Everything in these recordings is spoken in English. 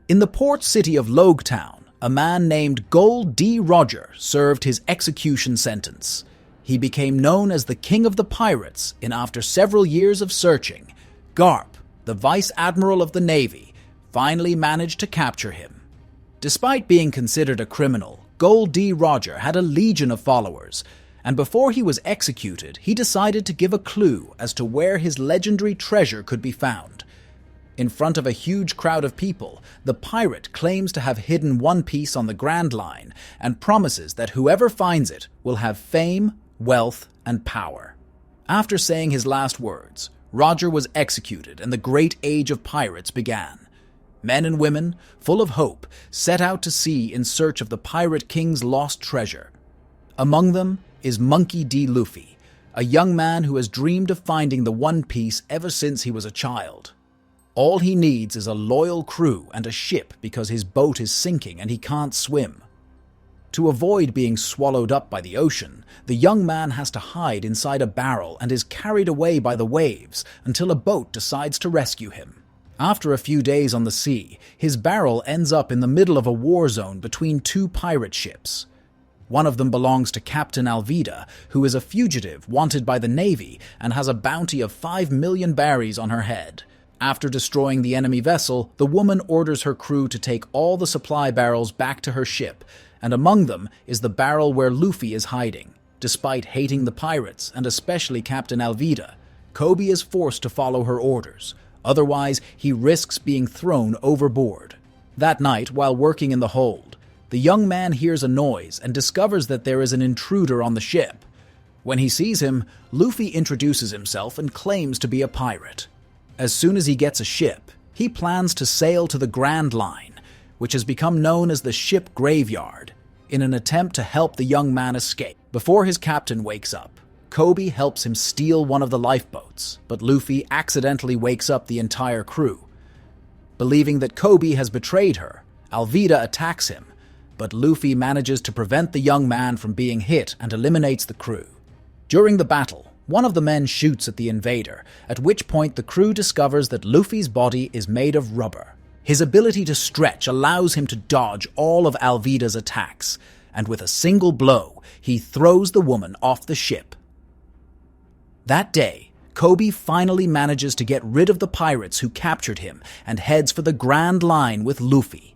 In the port city of Logetown, a man named Gold Roger served his execution sentence. He became known as the King of the Pirates, and after several years of searching, Garp, the Vice Admiral of the Navy, finally managed to capture him. Despite being considered a criminal, Gold Roger had a legion of followers, and before he was executed, he decided to give a clue as to where his legendary treasure could be found. In front of a huge crowd of people, the pirate claims to have hidden one piece on the Grand Line and promises that whoever finds it will have fame, wealth, and power. After saying his last words, Roger was executed and the great age of pirates began. Men and women, full of hope, set out to sea in search of the Pirate King's lost treasure. Among them is Monkey D. Luffy, a young man who has dreamed of finding the One Piece ever since he was a child. All he needs is a loyal crew and a ship because his boat is sinking and he can't swim. To avoid being swallowed up by the ocean, the young man has to hide inside a barrel and is carried away by the waves until a boat decides to rescue him. After a few days on the sea, his barrel ends up in the middle of a war zone between two pirate ships. One of them belongs to Captain Alvida, who is a fugitive wanted by the Navy and has a bounty of 5 million berries on her head. After destroying the enemy vessel, the woman orders her crew to take all the supply barrels back to her ship, and among them is the barrel where Luffy is hiding. Despite hating the pirates, and especially Captain Alvida, Kobe is forced to follow her orders. Otherwise, he risks being thrown overboard. That night, while working in the hold, the young man hears a noise and discovers that there is an intruder on the ship. When he sees him, Luffy introduces himself and claims to be a pirate. As soon as he gets a ship, he plans to sail to the Grand Line, which has become known as the ship graveyard, in an attempt to help the young man escape. Before his captain wakes up, Kobe helps him steal one of the lifeboats, but Luffy accidentally wakes up the entire crew. Believing that Kobe has betrayed her, Alvida attacks him, but Luffy manages to prevent the young man from being hit and eliminates the crew. During the battle, one of the men shoots at the invader, at which point the crew discovers that Luffy's body is made of rubber. His ability to stretch allows him to dodge all of Alvida's attacks, and with a single blow, he throws the woman off the ship. That day, Kobe finally manages to get rid of the pirates who captured him and heads for the Grand Line with Luffy.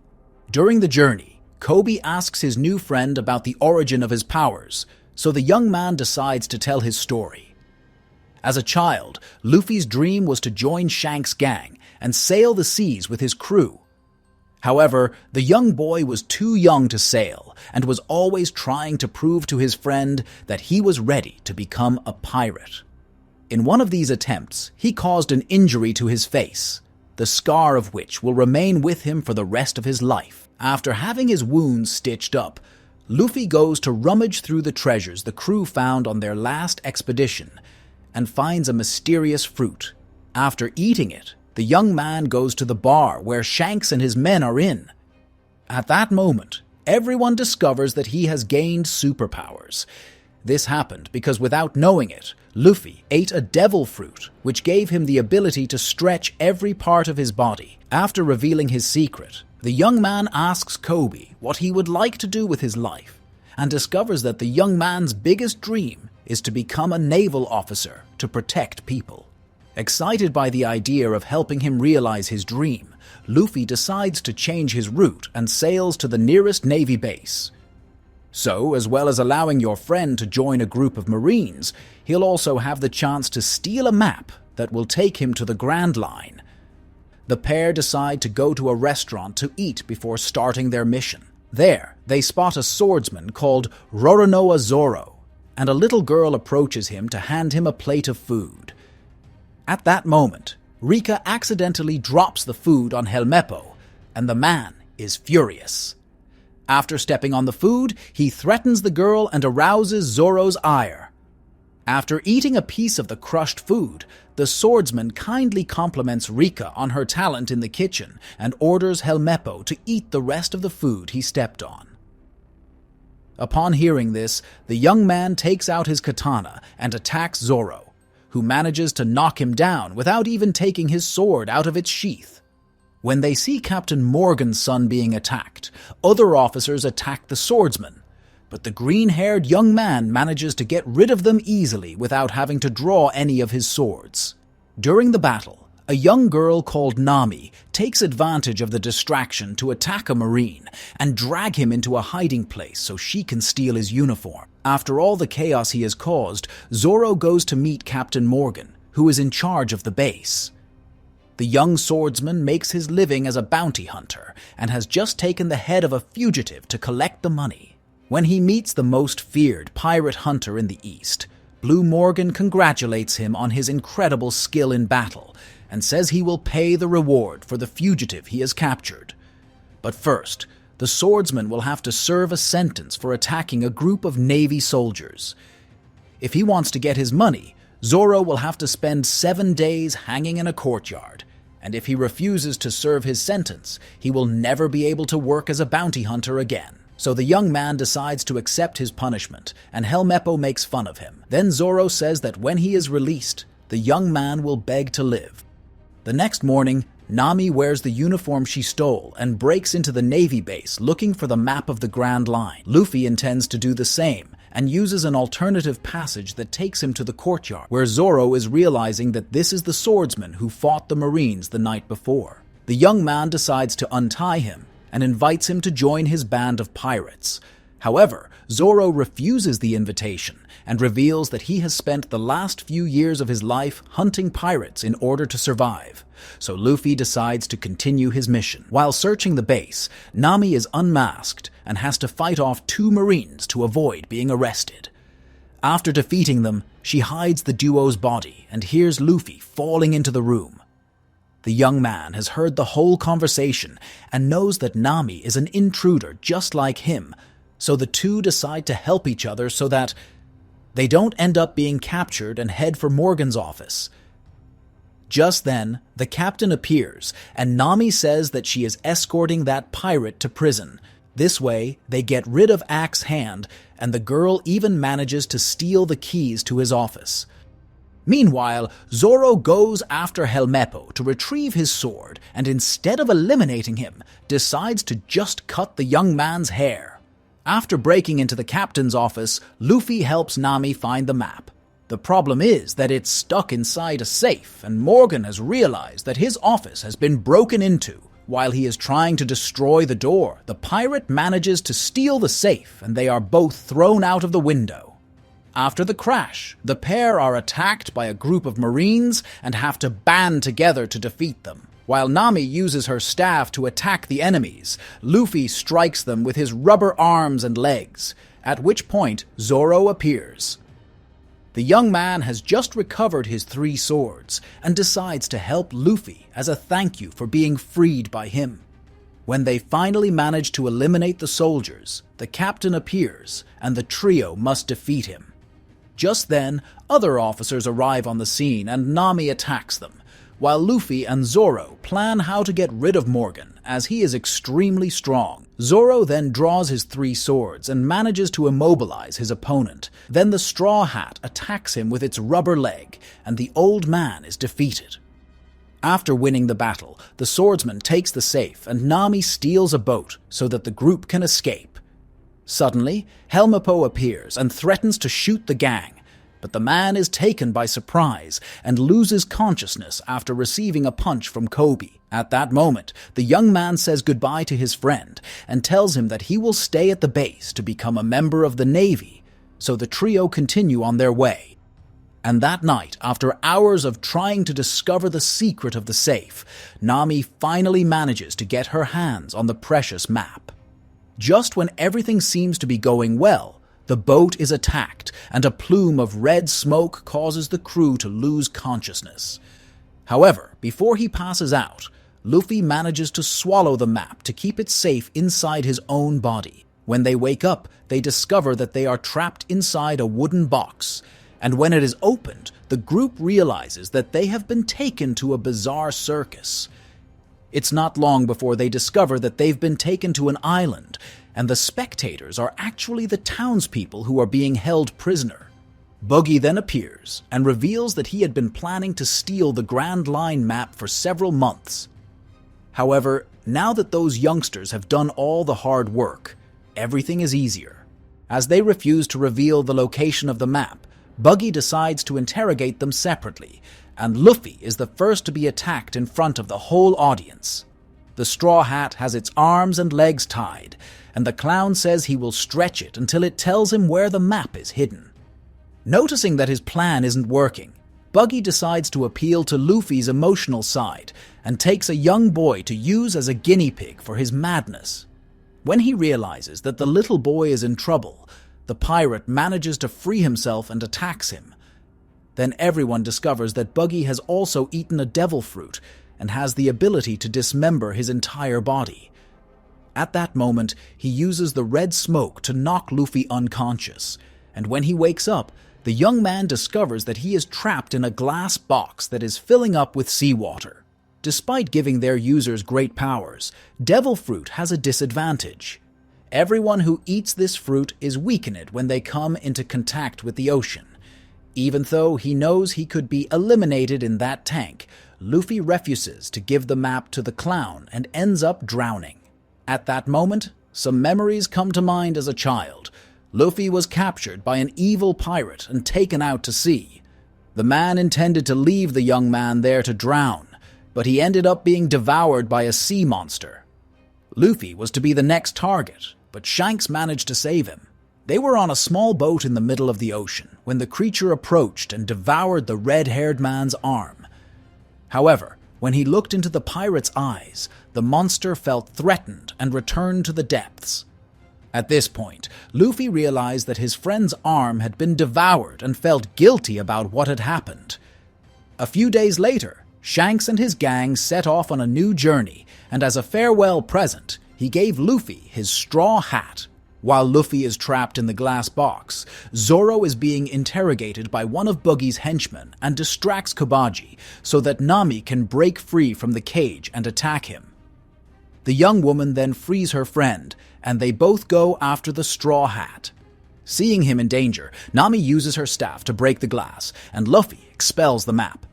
During the journey, Kobe asks his new friend about the origin of his powers, so the young man decides to tell his story. As a child, Luffy's dream was to join Shanks' gang and sail the seas with his crew. However, the young boy was too young to sail and was always trying to prove to his friend that he was ready to become a pirate. In one of these attempts, he caused an injury to his face, the scar of which will remain with him for the rest of his life. After having his wounds stitched up, Luffy goes to rummage through the treasures the crew found on their last expedition and finds a mysterious fruit. After eating it, the young man goes to the bar where Shanks and his men are in. At that moment, everyone discovers that he has gained superpowers. This happened because without knowing it, Luffy ate a devil fruit, which gave him the ability to stretch every part of his body. After revealing his secret, the young man asks Kobe what he would like to do with his life, and discovers that the young man's biggest dream is to become a naval officer to protect people. Excited by the idea of helping him realize his dream, Luffy decides to change his route and sails to the nearest Navy base. So, as well as allowing your friend to join a group of Marines, he'll also have the chance to steal a map that will take him to the Grand Line. The pair decide to go to a restaurant to eat before starting their mission. There, they spot a swordsman called Roronoa Zoro, and a little girl approaches him to hand him a plate of food. At that moment, Rika accidentally drops the food on Helmeppo, and the man is furious. After stepping on the food, he threatens the girl and arouses Zoro's ire. After eating a piece of the crushed food, the swordsman kindly compliments Rika on her talent in the kitchen and orders Helmeppo to eat the rest of the food he stepped on. Upon hearing this, the young man takes out his katana and attacks Zoro, who manages to knock him down without even taking his sword out of its sheath. When they see Captain Morgan's son being attacked, other officers attack the swordsman, but the green-haired young man manages to get rid of them easily without having to draw any of his swords. During the battle, a young girl called Nami takes advantage of the distraction to attack a Marine and drag him into a hiding place so she can steal his uniform. After all the chaos he has caused, Zoro goes to meet Captain Morgan, who is in charge of the base. The young swordsman makes his living as a bounty hunter and has just taken the head of a fugitive to collect the money. When he meets the most feared pirate hunter in the East, Blue Morgan congratulates him on his incredible skill in battle and says he will pay the reward for the fugitive he has captured. But first, the swordsman will have to serve a sentence for attacking a group of Navy soldiers. If he wants to get his money, Zoro will have to spend 7 days hanging in a courtyard, and if he refuses to serve his sentence, he will never be able to work as a bounty hunter again. So the young man decides to accept his punishment, and Helmeppo makes fun of him. Then Zoro says that when he is released, the young man will beg to live. The next morning, Nami wears the uniform she stole and breaks into the Navy base looking for the map of the Grand Line. Luffy intends to do the same and uses an alternative passage that takes him to the courtyard, where Zoro is realizing that this is the swordsman who fought the Marines the night before. The young man decides to untie him and invites him to join his band of pirates. However, Zoro refuses the invitation and reveals that he has spent the last few years of his life hunting pirates in order to survive. So Luffy decides to continue his mission. While searching the base, Nami is unmasked and has to fight off 2 Marines to avoid being arrested. After defeating them, she hides the duo's body and hears Luffy falling into the room. The young man has heard the whole conversation and knows that Nami is an intruder just like him, so the two decide to help each other so that they don't end up being captured and head for Morgan's office. Just then, the captain appears, and Nami says that she is escorting that pirate to prison. This way, they get rid of Axe Hand, and the girl even manages to steal the keys to his office. Meanwhile, Zoro goes after Helmeppo to retrieve his sword, and instead of eliminating him, decides to just cut the young man's hair. After breaking into the captain's office, Luffy helps Nami find the map. The problem is that it's stuck inside a safe, and Morgan has realized that his office has been broken into. While he is trying to destroy the door, the pirate manages to steal the safe, and they are both thrown out of the window. After the crash, the pair are attacked by a group of Marines and have to band together to defeat them. While Nami uses her staff to attack the enemies, Luffy strikes them with his rubber arms and legs, at which point Zoro appears. The young man has just recovered his 3 swords and decides to help Luffy as a thank you for being freed by him. When they finally manage to eliminate the soldiers, the captain appears and the trio must defeat him. Just then, other officers arrive on the scene and Nami attacks them, while Luffy and Zoro plan how to get rid of Morgan, as he is extremely strong. Zoro then draws his 3 swords and manages to immobilize his opponent. Then the Straw Hat attacks him with its rubber leg, and the old man is defeated. After winning the battle, the swordsman takes the safe and Nami steals a boat so that the group can escape. Suddenly, Helmeppo appears and threatens to shoot the gang, but the man is taken by surprise and loses consciousness after receiving a punch from Kobe. At that moment, the young man says goodbye to his friend and tells him that he will stay at the base to become a member of the Navy, so the trio continue on their way. And that night, after hours of trying to discover the secret of the safe, Nami finally manages to get her hands on the precious map. Just when everything seems to be going well, the boat is attacked, and a plume of red smoke causes the crew to lose consciousness. However, before he passes out, Luffy manages to swallow the map to keep it safe inside his own body. When they wake up, they discover that they are trapped inside a wooden box, and when it is opened, the group realizes that they have been taken to a bizarre circus. It's not long before they discover that they've been taken to an island, and the spectators are actually the townspeople who are being held prisoner. Buggy then appears and reveals that he had been planning to steal the Grand Line map for several months. However, now that those youngsters have done all the hard work, everything is easier. As they refuse to reveal the location of the map, Buggy decides to interrogate them separately, and Luffy is the first to be attacked in front of the whole audience. The Straw Hat has its arms and legs tied, and the clown says he will stretch it until it tells him where the map is hidden. Noticing that his plan isn't working, Buggy decides to appeal to Luffy's emotional side and takes a young boy to use as a guinea pig for his madness. When he realizes that the little boy is in trouble, the pirate manages to free himself and attacks him. Then everyone discovers that Buggy has also eaten a devil fruit and has the ability to dismember his entire body. At that moment, he uses the red smoke to knock Luffy unconscious, and when he wakes up, the young man discovers that he is trapped in a glass box that is filling up with seawater. Despite giving their users great powers, devil fruit has a disadvantage. Everyone who eats this fruit is weakened when they come into contact with the ocean. Even though he knows he could be eliminated in that tank, Luffy refuses to give the map to the clown and ends up drowning. At that moment, some memories come to mind as a child. Luffy was captured by an evil pirate and taken out to sea. The man intended to leave the young man there to drown, but he ended up being devoured by a sea monster. Luffy was to be the next target, but Shanks managed to save him. They were on a small boat in the middle of the ocean when the creature approached and devoured the red-haired man's arm. However, when he looked into the pirate's eyes, the monster felt threatened and returned to the depths. At this point, Luffy realized that his friend's arm had been devoured and felt guilty about what had happened. A few days later, Shanks and his gang set off on a new journey, and as a farewell present, he gave Luffy his straw hat. While Luffy is trapped in the glass box, Zoro is being interrogated by one of Buggy's henchmen and distracts Kobaji so that Nami can break free from the cage and attack him. The young woman then frees her friend, and they both go after the straw hat. Seeing him in danger, Nami uses her staff to break the glass, and Luffy expels the map.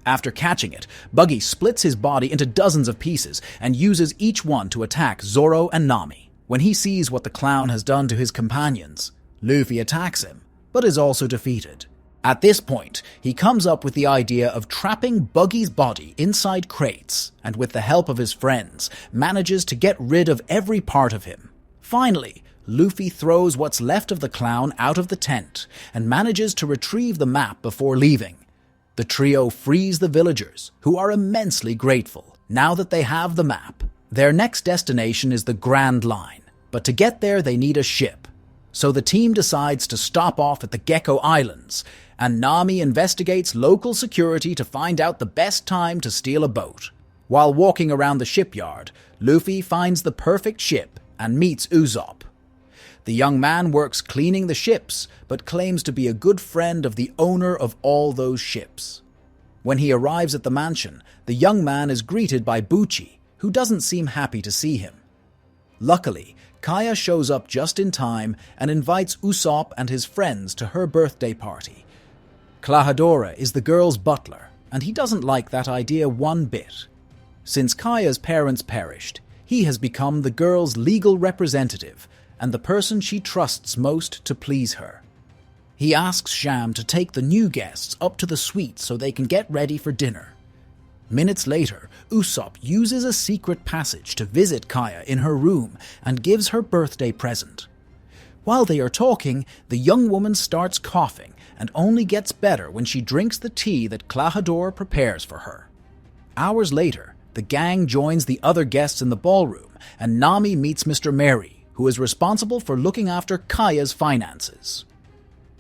After catching it, Buggy splits his body into dozens of pieces and uses each one to attack Zoro and Nami. When he sees what the clown has done to his companions, Luffy attacks him, but is also defeated. At this point, he comes up with the idea of trapping Buggy's body inside crates, and with the help of his friends, manages to get rid of every part of him. Finally, Luffy throws what's left of the clown out of the tent, and manages to retrieve the map before leaving. The trio frees the villagers, who are immensely grateful, now that they have the map. Their next destination is the Grand Line, but to get there they need a ship. So the team decides to stop off at the Gecko Islands, and Nami investigates local security to find out the best time to steal a boat. While walking around the shipyard, Luffy finds the perfect ship and meets Usopp. The young man works cleaning the ships, but claims to be a good friend of the owner of all those ships. When he arrives at the mansion, the young man is greeted by Bucci, who doesn't seem happy to see him. Luckily, Kaya shows up just in time and invites Usopp and his friends to her birthday party. Klahadore is the girl's butler, and he doesn't like that idea one bit. Since Kaya's parents perished, he has become the girl's legal representative and the person she trusts most to please her. He asks Sham to take the new guests up to the suite so they can get ready for dinner. Minutes later, Usopp uses a secret passage to visit Kaya in her room and gives her birthday present. While they are talking, the young woman starts coughing and only gets better when she drinks the tea that Klahadore prepares for her. Hours later, the gang joins the other guests in the ballroom, and Nami meets Mr. Mary, who is responsible for looking after Kaya's finances.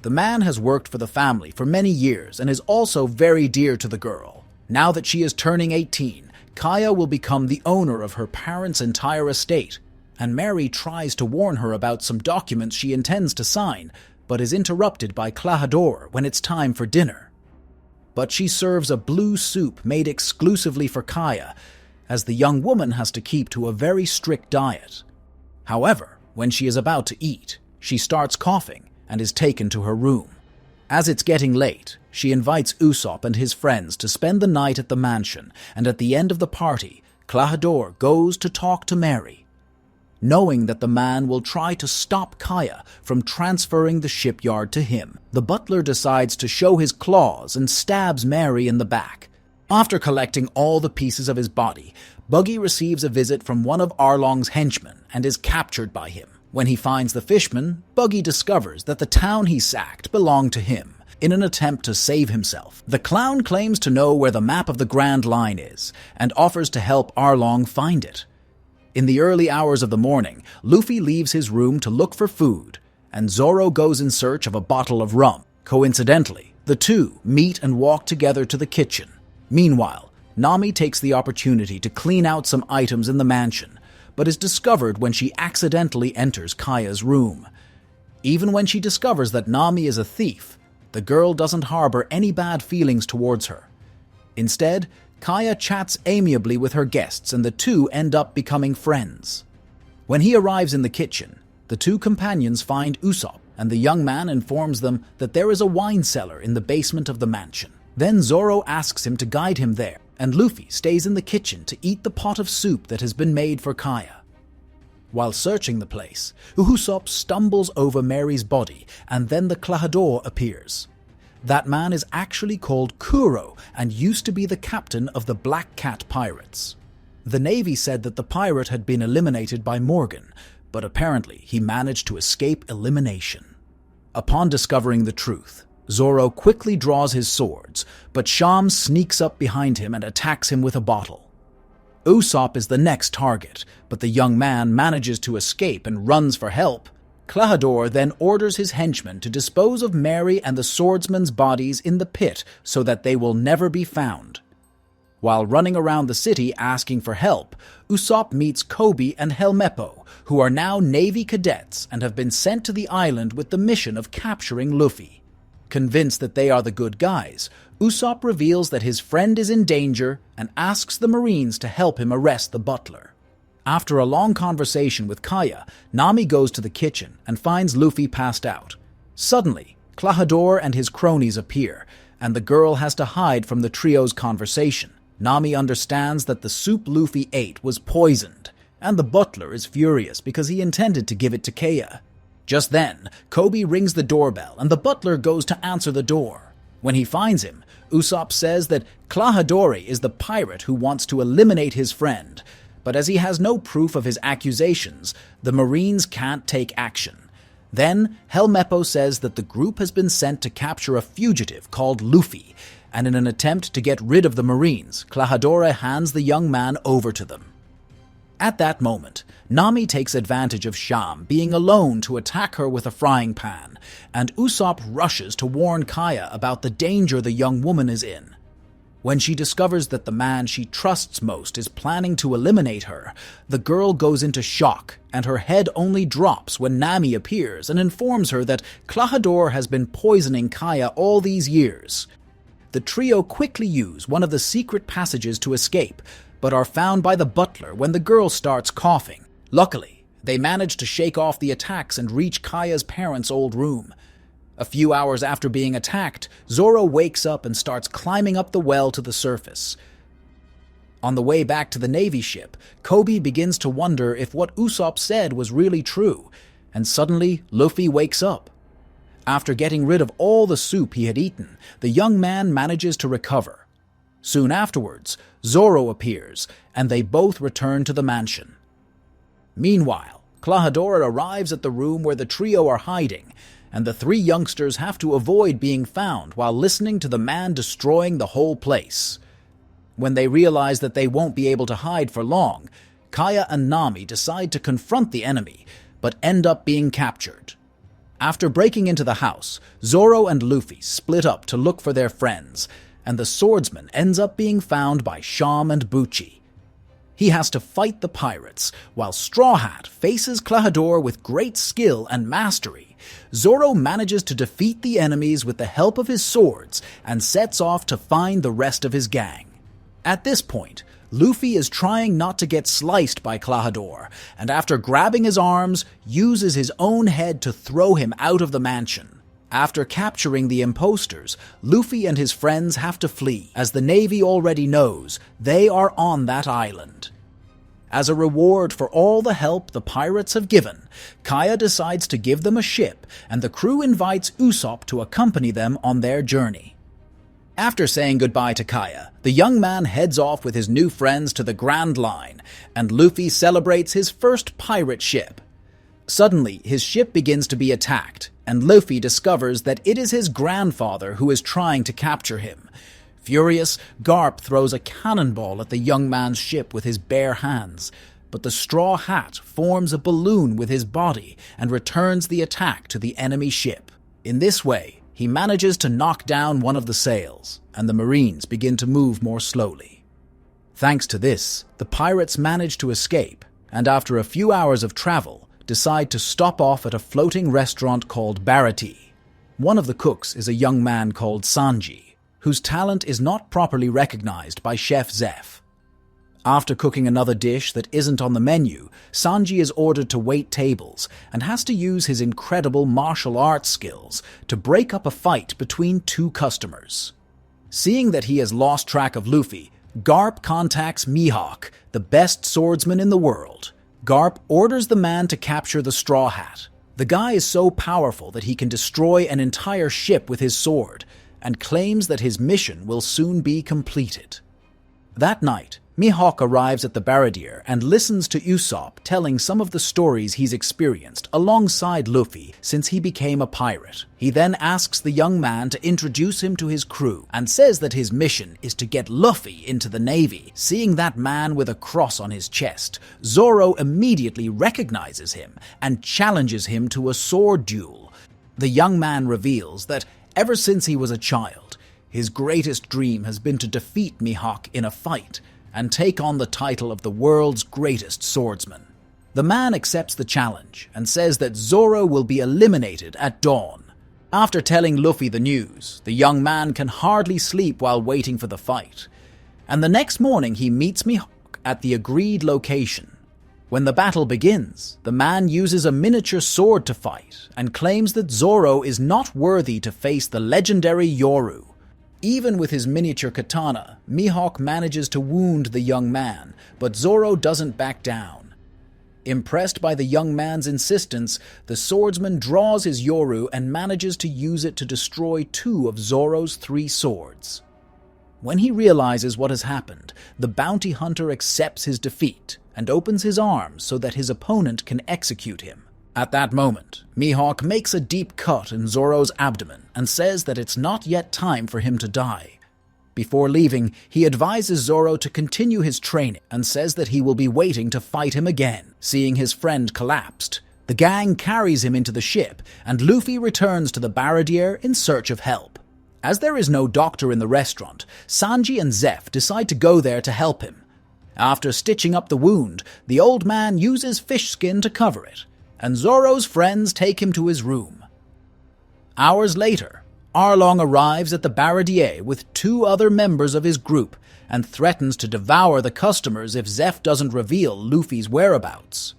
The man has worked for the family for many years and is also very dear to the girl. Now that she is turning 18, Kaya will become the owner of her parents' entire estate, and Mary tries to warn her about some documents she intends to sign, but is interrupted by Klahadore when it's time for dinner. But she serves a blue soup made exclusively for Kaya, as the young woman has to keep to a very strict diet. However, when she is about to eat, she starts coughing and is taken to her room. As it's getting late, she invites Usopp and his friends to spend the night at the mansion, and at the end of the party, Klahadore goes to talk to Mary. Knowing that the man will try to stop Kaya from transferring the shipyard to him, the butler decides to show his claws and stabs Mary in the back. After collecting all the pieces of his body, Buggy receives a visit from one of Arlong's henchmen and is captured by him. When he finds the fishman, Buggy discovers that the town he sacked belonged to him. In an attempt to save himself, the clown claims to know where the map of the Grand Line is and offers to help Arlong find it. In the early hours of the morning, Luffy leaves his room to look for food, and Zoro goes in search of a bottle of rum. Coincidentally, the two meet and walk together to the kitchen. Meanwhile, Nami takes the opportunity to clean out some items in the mansion, but is discovered when she accidentally enters Kaya's room. Even when she discovers that Nami is a thief, the girl doesn't harbor any bad feelings towards her. Instead, Kaya chats amiably with her guests and the two end up becoming friends. When he arrives in the kitchen, the two companions find Usopp, and the young man informs them that there is a wine cellar in the basement of the mansion. Then Zoro asks him to guide him there, and Luffy stays in the kitchen to eat the pot of soup that has been made for Kaya. While searching the place, Usopp stumbles over Mary's body, and then the Klahadore appears. That man is actually called Kuro and used to be the captain of the Black Cat pirates. The Navy said that the pirate had been eliminated by Morgan, but apparently he managed to escape elimination. Upon discovering the truth, Zoro quickly draws his swords, but Sham sneaks up behind him and attacks him with a bottle. Usopp is the next target, but the young man manages to escape and runs for help. Klahadore then orders his henchmen to dispose of Mary and the swordsman's bodies in the pit so that they will never be found. While running around the city asking for help, Usopp meets Koby and Helmeppo, who are now Navy cadets and have been sent to the island with the mission of capturing Luffy. Convinced that they are the good guys, Usopp reveals that his friend is in danger and asks the Marines to help him arrest the butler. After a long conversation with Kaya, Nami goes to the kitchen and finds Luffy passed out. Suddenly, Klahadore and his cronies appear, and the girl has to hide from the trio's conversation. Nami understands that the soup Luffy ate was poisoned, and the butler is furious because he intended to give it to Kaya. Just then, Koby rings the doorbell and the butler goes to answer the door. When he finds him, Usopp says that Klahadore is the pirate who wants to eliminate his friend, but as he has no proof of his accusations, the Marines can't take action. Then, Helmeppo says that the group has been sent to capture a fugitive called Luffy, and in an attempt to get rid of the Marines, Klahadore hands the young man over to them. At that moment, Nami takes advantage of Sham being alone to attack her with a frying pan, and Usopp rushes to warn Kaya about the danger the young woman is in. When she discovers that the man she trusts most is planning to eliminate her, the girl goes into shock, and her head only drops when Nami appears and informs her that Klahadore has been poisoning Kaya all these years. The trio quickly use one of the secret passages to escape, but are found by the butler when the girl starts coughing. Luckily, they manage to shake off the attacks and reach Kaya's parents' old room. A few hours after being attacked, Zoro wakes up and starts climbing up the well to the surface. On the way back to the Navy ship, Koby begins to wonder if what Usopp said was really true, and suddenly Luffy wakes up. After getting rid of all the soup he had eaten, the young man manages to recover. Soon afterwards, Zoro appears, and they both return to the mansion. Meanwhile, Klahadore arrives at the room where the trio are hiding, and the three youngsters have to avoid being found while listening to the man destroying the whole place. When they realize that they won't be able to hide for long, Kaya and Nami decide to confront the enemy, but end up being captured. After breaking into the house, Zoro and Luffy split up to look for their friends, and the swordsman ends up being found by Sham and Bucci. He has to fight the pirates, while Straw Hat faces Klahadore with great skill and mastery. Zoro manages to defeat the enemies with the help of his swords and sets off to find the rest of his gang. At this point, Luffy is trying not to get sliced by Klahadore, and after grabbing his arms, uses his own head to throw him out of the mansion. After capturing the imposters, Luffy and his friends have to flee, as the Navy already knows they are on that island. As a reward for all the help the pirates have given, Kaya decides to give them a ship, and the crew invites Usopp to accompany them on their journey. After saying goodbye to Kaya, the young man heads off with his new friends to the Grand Line, and Luffy celebrates his first pirate ship. Suddenly, his ship begins to be attacked, and Luffy discovers that it is his grandfather who is trying to capture him. Furious, Garp throws a cannonball at the young man's ship with his bare hands, but the straw hat forms a balloon with his body and returns the attack to the enemy ship. In this way, he manages to knock down one of the sails, and the Marines begin to move more slowly. Thanks to this, the pirates manage to escape, and after a few hours of travel, decide to stop off at a floating restaurant called Barati. One of the cooks is a young man called Sanji, whose talent is not properly recognized by Chef Zeph. After cooking another dish that isn't on the menu, Sanji is ordered to wait tables and has to use his incredible martial arts skills to break up a fight between two customers. Seeing that he has lost track of Luffy, Garp contacts Mihawk, the best swordsman in the world. Garp orders the man to capture the Straw Hat. The guy is so powerful that he can destroy an entire ship with his sword, and claims that his mission will soon be completed. That night, Mihawk arrives at the Baradier and listens to Usopp telling some of the stories he's experienced alongside Luffy since he became a pirate. He then asks the young man to introduce him to his crew and says that his mission is to get Luffy into the Navy. Seeing that man with a cross on his chest, Zoro immediately recognizes him and challenges him to a sword duel. The young man reveals that ever since he was a child, his greatest dream has been to defeat Mihawk in a fight and take on the title of the world's greatest swordsman. The man accepts the challenge and says that Zoro will be eliminated at dawn. After telling Luffy the news, the young man can hardly sleep while waiting for the fight, and the next morning he meets Mihawk at the agreed location. When the battle begins, the man uses a miniature sword to fight and claims that Zoro is not worthy to face the legendary Yoru. Even with his miniature katana, Mihawk manages to wound the young man, but Zoro doesn't back down. Impressed by the young man's insistence, the swordsman draws his Yoru and manages to use it to destroy 2 of Zoro's 3 swords. When he realizes what has happened, the bounty hunter accepts his defeat and opens his arms so that his opponent can execute him. At that moment, Mihawk makes a deep cut in Zoro's abdomen and says that it's not yet time for him to die. Before leaving, he advises Zoro to continue his training and says that he will be waiting to fight him again. Seeing his friend collapsed, the gang carries him into the ship, and Luffy returns to the Baradier in search of help. As there is no doctor in the restaurant, Sanji and Zeph decide to go there to help him. After stitching up the wound, the old man uses fish skin to cover it, and Zoro's friends take him to his room. Hours later, Arlong arrives at the Baradier with 2 other members of his group and threatens to devour the customers if Zeph doesn't reveal Luffy's whereabouts.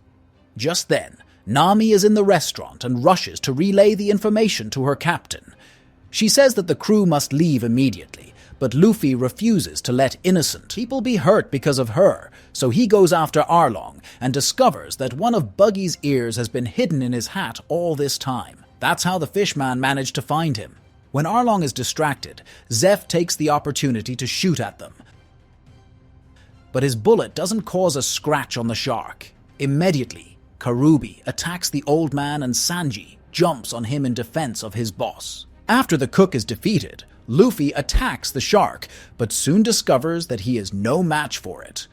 Just then, Nami is in the restaurant and rushes to relay the information to her captain. She says that the crew must leave immediately, but Luffy refuses to let innocent people be hurt because of her, so he goes after Arlong and discovers that one of Buggy's ears has been hidden in his hat all this time. That's how the fishman managed to find him. When Arlong is distracted, Zeph takes the opportunity to shoot at them. But his bullet doesn't cause a scratch on the shark. Immediately, Karubi attacks the old man and Sanji jumps on him in defense of his boss. After the cook is defeated, Luffy attacks the shark, but soon discovers that he is no match for it.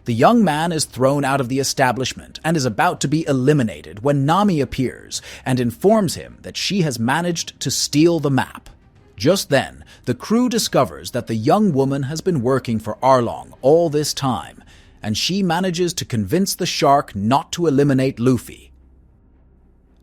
The young man is thrown out of the establishment and is about to be eliminated when Nami appears and informs him that she has managed to steal the map. Just then, the crew discovers that the young woman has been working for Arlong all this time, and she manages to convince the shark not to eliminate Luffy.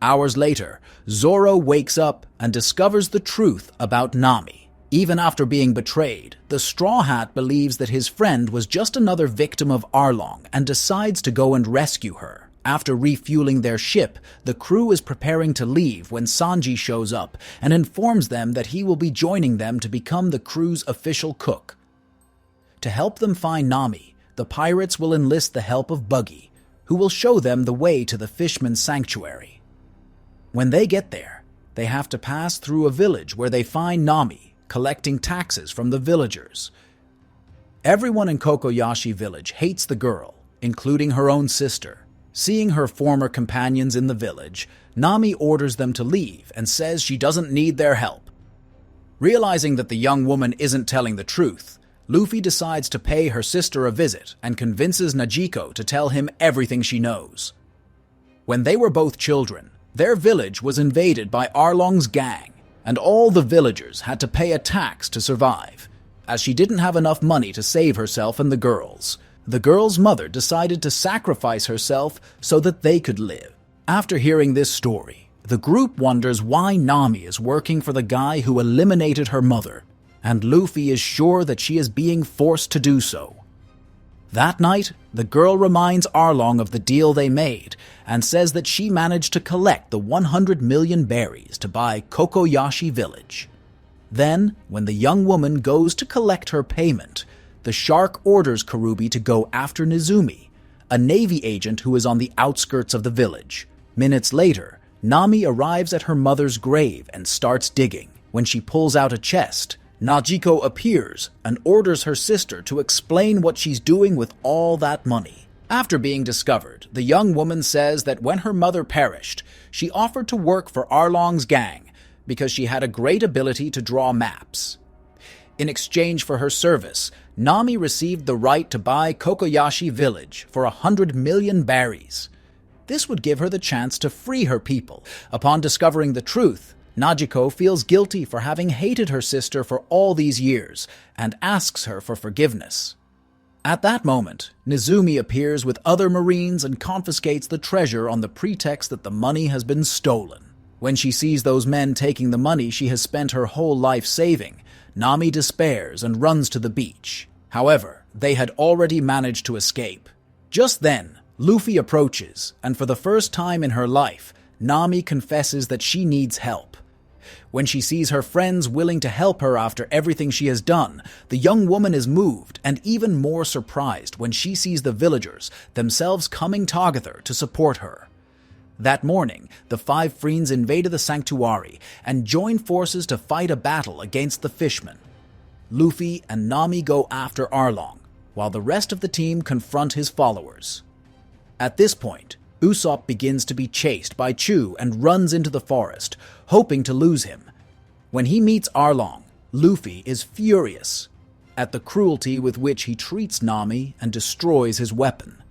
Hours later, Zoro wakes up and discovers the truth about Nami. Even after being betrayed, the Straw Hat believes that his friend was just another victim of Arlong and decides to go and rescue her. After refueling their ship, the crew is preparing to leave when Sanji shows up and informs them that he will be joining them to become the crew's official cook. To help them find Nami, the pirates will enlist the help of Buggy, who will show them the way to the Fishman's Sanctuary. When they get there, they have to pass through a village where they find Nami collecting taxes from the villagers. Everyone in Kokoyashi village hates the girl, including her own sister. Seeing her former companions in the village, Nami orders them to leave and says she doesn't need their help. Realizing that the young woman isn't telling the truth, Luffy decides to pay her sister a visit and convinces Najiko to tell him everything she knows. When they were both children, their village was invaded by Arlong's gang, and all the villagers had to pay a tax to survive. As she didn't have enough money to save herself and the girl's mother decided to sacrifice herself so that they could live. After hearing this story, the group wonders why Nami is working for the guy who eliminated her mother, and Luffy is sure that she is being forced to do so. That night, the girl reminds Arlong of the deal they made and says that she managed to collect the 100 million berries to buy Kokoyashi village. Then, when the young woman goes to collect her payment, the shark orders Karubi to go after Nizumi, a Navy agent who is on the outskirts of the village. Minutes later, Nami arrives at her mother's grave and starts digging. When she pulls out a chest, Najiko appears and orders her sister to explain what she's doing with all that money. After being discovered, the young woman says that when her mother perished, she offered to work for Arlong's gang because she had a great ability to draw maps. In exchange for her service, Nami received the right to buy Kokoyashi village for 100 million berries. This would give her the chance to free her people. Upon discovering the truth, Najiko feels guilty for having hated her sister for all these years and asks her for forgiveness. At that moment, Nizumi appears with other Marines and confiscates the treasure on the pretext that the money has been stolen. When she sees those men taking the money she has spent her whole life saving, Nami despairs and runs to the beach. However, they had already managed to escape. Just then, Luffy approaches, and for the first time in her life, Nami confesses that she needs help. When she sees her friends willing to help her after everything she has done, the young woman is moved and even more surprised when she sees the villagers themselves coming together to support her. That morning, the 5 friends invaded the sanctuary and joined forces to fight a battle against the fishmen. Luffy and Nami go after Arlong, while the rest of the team confront his followers. At this point, Usopp begins to be chased by Chu and runs into the forest, hoping to lose him. When he meets Arlong, Luffy is furious at the cruelty with which he treats Nami and destroys his weapon.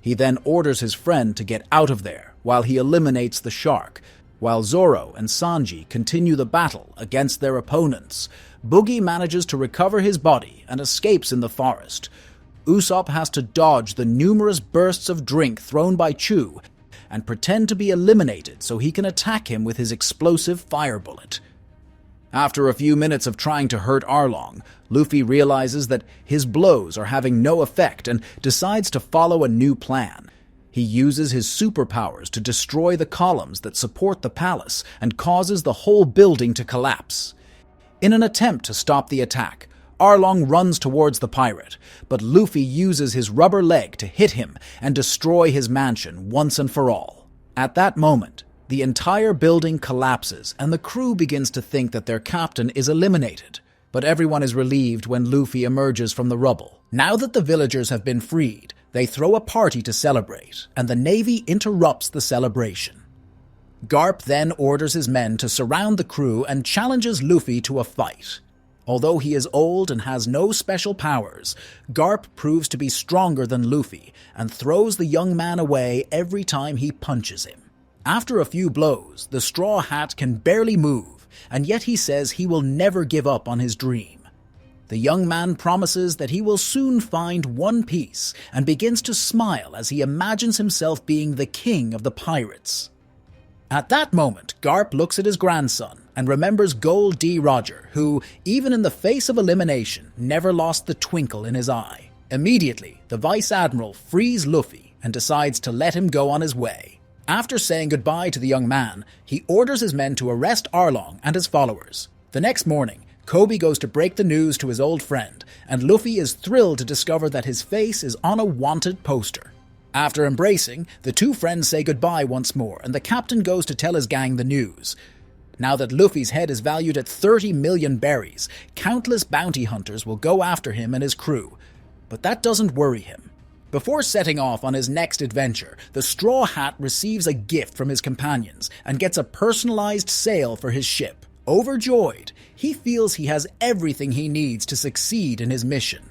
He then orders his friend to get out of there while he eliminates the shark. While Zoro and Sanji continue the battle against their opponents, Boogie manages to recover his body and escapes in the forest. Usopp has to dodge the numerous bursts of drink thrown by Chu and pretend to be eliminated so he can attack him with his explosive fire bullet. After a few minutes of trying to hurt Arlong, Luffy realizes that his blows are having no effect and decides to follow a new plan. He uses his superpowers to destroy the columns that support the palace and causes the whole building to collapse. In an attempt to stop the attack, Arlong runs towards the pirate, but Luffy uses his rubber leg to hit him and destroy his mansion once and for all. At that moment, the entire building collapses and the crew begins to think that their captain is eliminated. But everyone is relieved when Luffy emerges from the rubble. Now that the villagers have been freed, they throw a party to celebrate, and the Navy interrupts the celebration. Garp then orders his men to surround the crew and challenges Luffy to a fight. Although he is old and has no special powers, Garp proves to be stronger than Luffy and throws the young man away every time he punches him. After a few blows, the Straw Hat can barely move, and yet he says he will never give up on his dream. The young man promises that he will soon find One Piece and begins to smile as he imagines himself being the king of the pirates. At that moment, Garp looks at his grandson and remembers Gold D. Roger, who, even in the face of elimination, never lost the twinkle in his eye. Immediately, the Vice Admiral frees Luffy and decides to let him go on his way. After saying goodbye to the young man, he orders his men to arrest Arlong and his followers. The next morning, Kobe goes to break the news to his old friend, and Luffy is thrilled to discover that his face is on a wanted poster. After embracing, the two friends say goodbye once more, and the captain goes to tell his gang the news. Now that Luffy's head is valued at 30 million berries, countless bounty hunters will go after him and his crew. But that doesn't worry him. Before setting off on his next adventure, the Straw Hat receives a gift from his companions and gets a personalized sail for his ship. Overjoyed, he feels he has everything he needs to succeed in his mission.